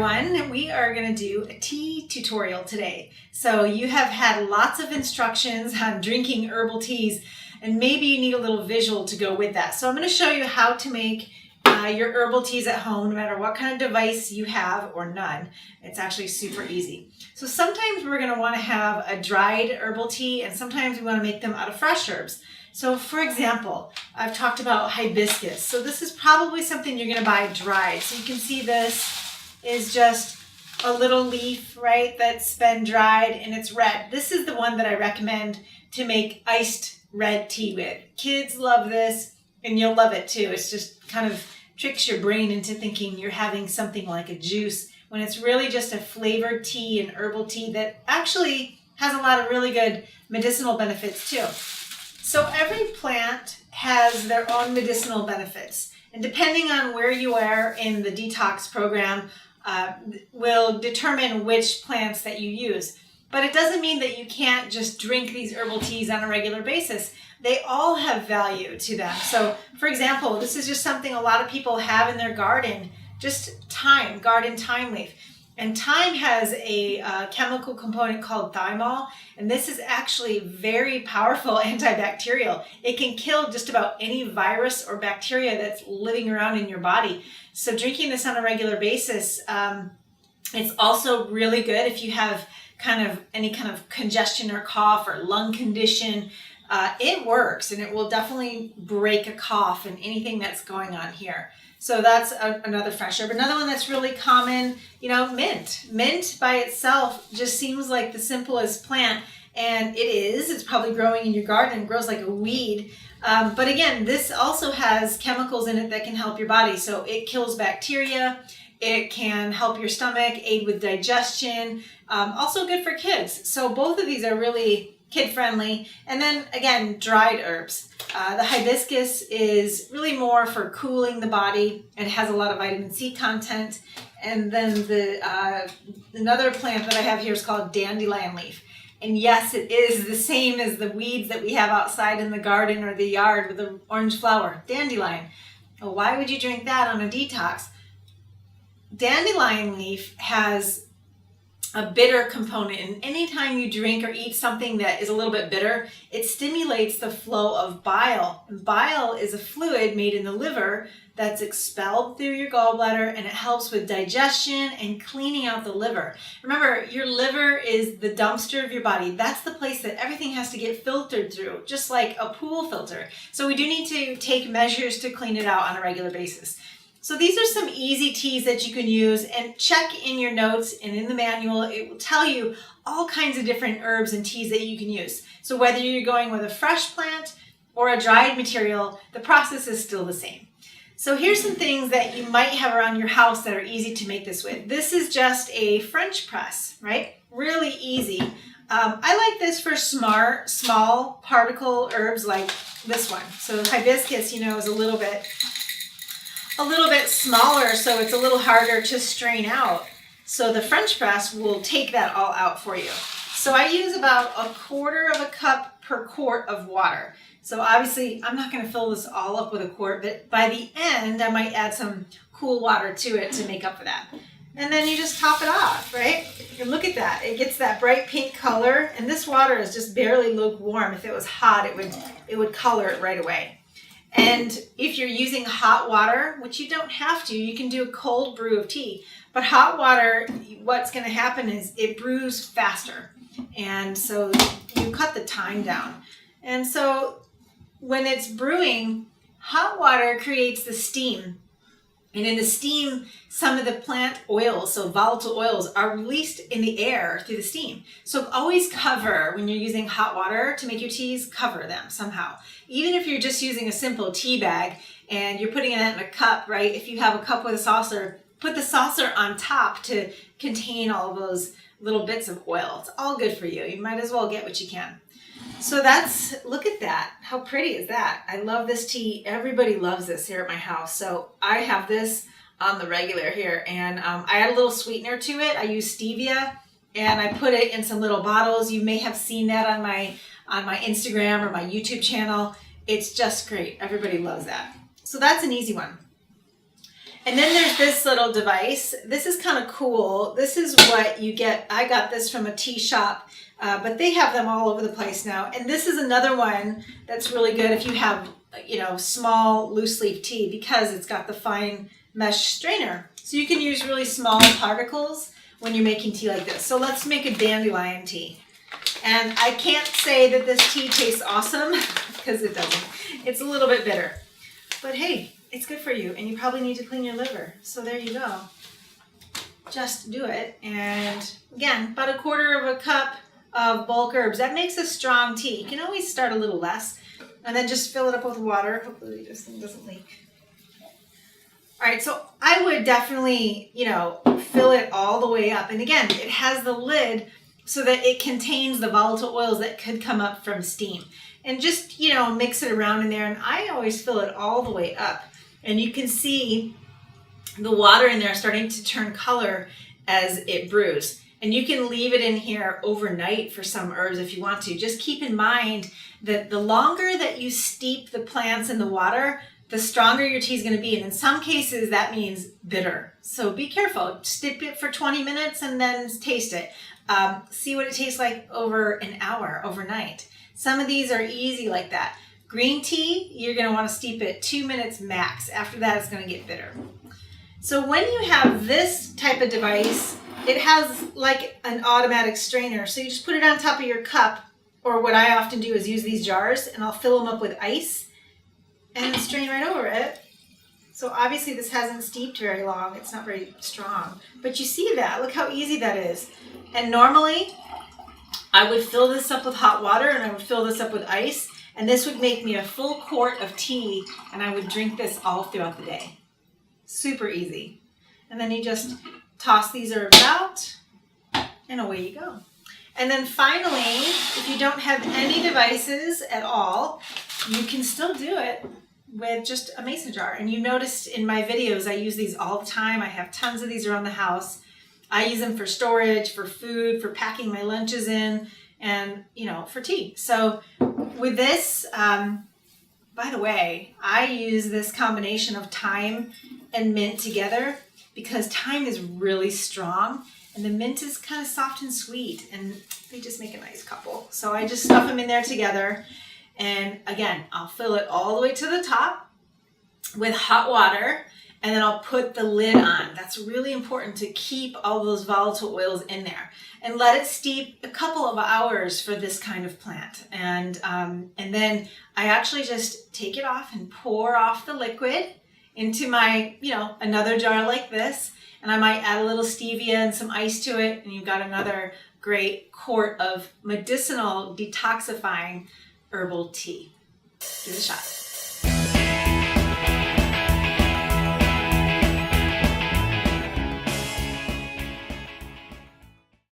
everyone. We are going to do a tea tutorial today. So you have had lots of instructions on drinking herbal teas, and maybe you need a little visual to go with that. So I'm going to show you how to make your herbal teas at home, no matter what kind of device you have or none. It's actually super easy. So sometimes we're going to want to have a dried herbal tea, and sometimes we want to make them out of fresh herbs. So for example, I've talked about hibiscus. So this is probably something you're going to buy dried. So you can see this is just a little leaf, right, that's been dried and it's red. This is the one that I recommend to make iced red tea with. Kids love this and you'll love it too. It's just kind of tricks your brain into thinking you're having something like a juice when it's really just a flavored tea and herbal tea that actually has a lot of really good medicinal benefits too. So every plant has their own medicinal benefits, and depending on where you are in the detox program will determine which plants that you use. But it doesn't mean that you can't just drink these herbal teas on a regular basis. They all have value to them. So for example, this is just something a lot of people have in their garden, just thyme, garden thyme leaf. And thyme has a chemical component called thymol, and this is actually very powerful antibacterial. It can kill just about any virus or bacteria that's living around in your body. So drinking this on a regular basis, it's also really good if you have any kind of congestion or cough or lung condition. It works, and it will definitely break a cough and anything that's going on here. So that's another fresh herb. Another one that's really common, mint. Mint by itself just seems like the simplest plant, and it is. It's probably growing in your garden. It grows like a weed. But again, this also has chemicals in it that can help your body. So it kills bacteria. It can help your stomach, aid with digestion. Also good for kids. So both of these are really kid-friendly. And then again, dried herbs. The hibiscus is really more for cooling the body. It has a lot of vitamin C content. And then another plant that I have here is called dandelion leaf. And yes, it is the same as the weeds that we have outside in the garden or the yard with the orange flower, dandelion. Well, why would you drink that on a detox? Dandelion leaf has a bitter component, and anytime you drink or eat something that is a little bit bitter, it stimulates the flow of bile. And bile is a fluid made in the liver that's expelled through your gallbladder, and it helps with digestion and cleaning out the liver. Remember, your liver is the dumpster of your body. That's the place that everything has to get filtered through, just like a pool filter. So we do need to take measures to clean it out on a regular basis. So these are some easy teas that you can use, and check in your notes and in the manual. It will tell you all kinds of different herbs and teas that you can use. So whether you're going with a fresh plant or a dried material, the process is still the same. So here's some things that you might have around your house that are easy to make this with. This is just a French press, right? Really easy. I like this for small particle herbs like this one. So hibiscus, is a little bit smaller, so it's a little harder to strain out. So the French press will take that all out for you. So I use about 1/4 of a cup per quart of water. So obviously I'm not going to fill this all up with a quart, but by the end I might add some cool water to it to make up for that. And then you just top it off, right? And look at that. It gets that bright pink color, and this water is just barely lukewarm. If it was hot, it would color it right away. And if you're using hot water, which you don't have to, you can do a cold brew of tea. But hot water, what's going to happen is it brews faster. And so you cut the time down. And so when it's brewing, hot water creates the steam. And in the steam, some of the plant oils, so volatile oils, are released in the air through the steam. So always cover, when you're using hot water to make your teas, cover them somehow. Even if you're just using a simple tea bag and you're putting it in a cup, right? If you have a cup with a saucer, put the saucer on top to contain all of those little bits of oil. It's all good for you. You might as well get what you can. So look at that. How pretty is that? I love this tea. Everybody loves this here at my house. So I have this on the regular here, and I add a little sweetener to it. I use stevia, and I put it in some little bottles. You may have seen that on my Instagram or my YouTube channel. It's just great. Everybody loves that. So that's an easy one. And then there's this little device. This is kind of cool. This is what you get. I got this from a tea shop, but they have them all over the place now. And this is another one that's really good if you have, small loose leaf tea, because it's got the fine mesh strainer. So you can use really small particles when you're making tea like this. So let's make a dandelion tea. And I can't say that this tea tastes awesome because it doesn't. It's a little bit bitter. But hey, it's good for you, and you probably need to clean your liver. So there you go. Just do it. And again, about 1/4 cup of bulk herbs. That makes a strong tea. You can always start a little less and then just fill it up with water. Hopefully this thing doesn't leak. All right, so I would definitely, fill it all the way up. And again, it has the lid so that it contains the volatile oils that could come up from steam. And just, mix it around in there. And I always fill it all the way up. And you can see the water in there starting to turn color as it brews. And you can leave it in here overnight for some herbs if you want to. Just keep in mind that the longer that you steep the plants in the water, the stronger your tea is going to be. And in some cases, that means bitter. So be careful. Steep it for 20 minutes and then taste it. See what it tastes like over an hour, overnight. Some of these are easy like that. Green tea, you're going to want to steep it 2 minutes max. After that, it's going to get bitter. So when you have this type of device, it has like an automatic strainer. So you just put it on top of your cup, or what I often do is use these jars, and I'll fill them up with ice and strain right over it. So obviously this hasn't steeped very long. It's not very strong. But you see that. Look how easy that is. And normally I would fill this up with hot water, and I would fill this up with ice, and this would make me a full quart of tea, and I would drink this all throughout the day. Super easy. And then you just toss these herbs out, and away you go. And then finally, if you don't have any devices at all, you can still do it with just a mason jar. And you noticed in my videos, I use these all the time. I have tons of these around the house. I use them for storage, for food, for packing my lunches in, and, for tea. So with this, by the way, I use this combination of thyme and mint together because thyme is really strong and the mint is kind of soft and sweet, and they just make a nice couple. So I just stuff them in there together. And again, I'll fill it all the way to the top with hot water, and then I'll put the lid on. That's really important to keep all those volatile oils in there, and let it steep a couple of hours for this kind of plant. And then I actually just take it off and pour off the liquid into my, another jar like this. And I might add a little stevia and some ice to it, and you've got another great quart of medicinal detoxifying herbal tea. Give it a shot.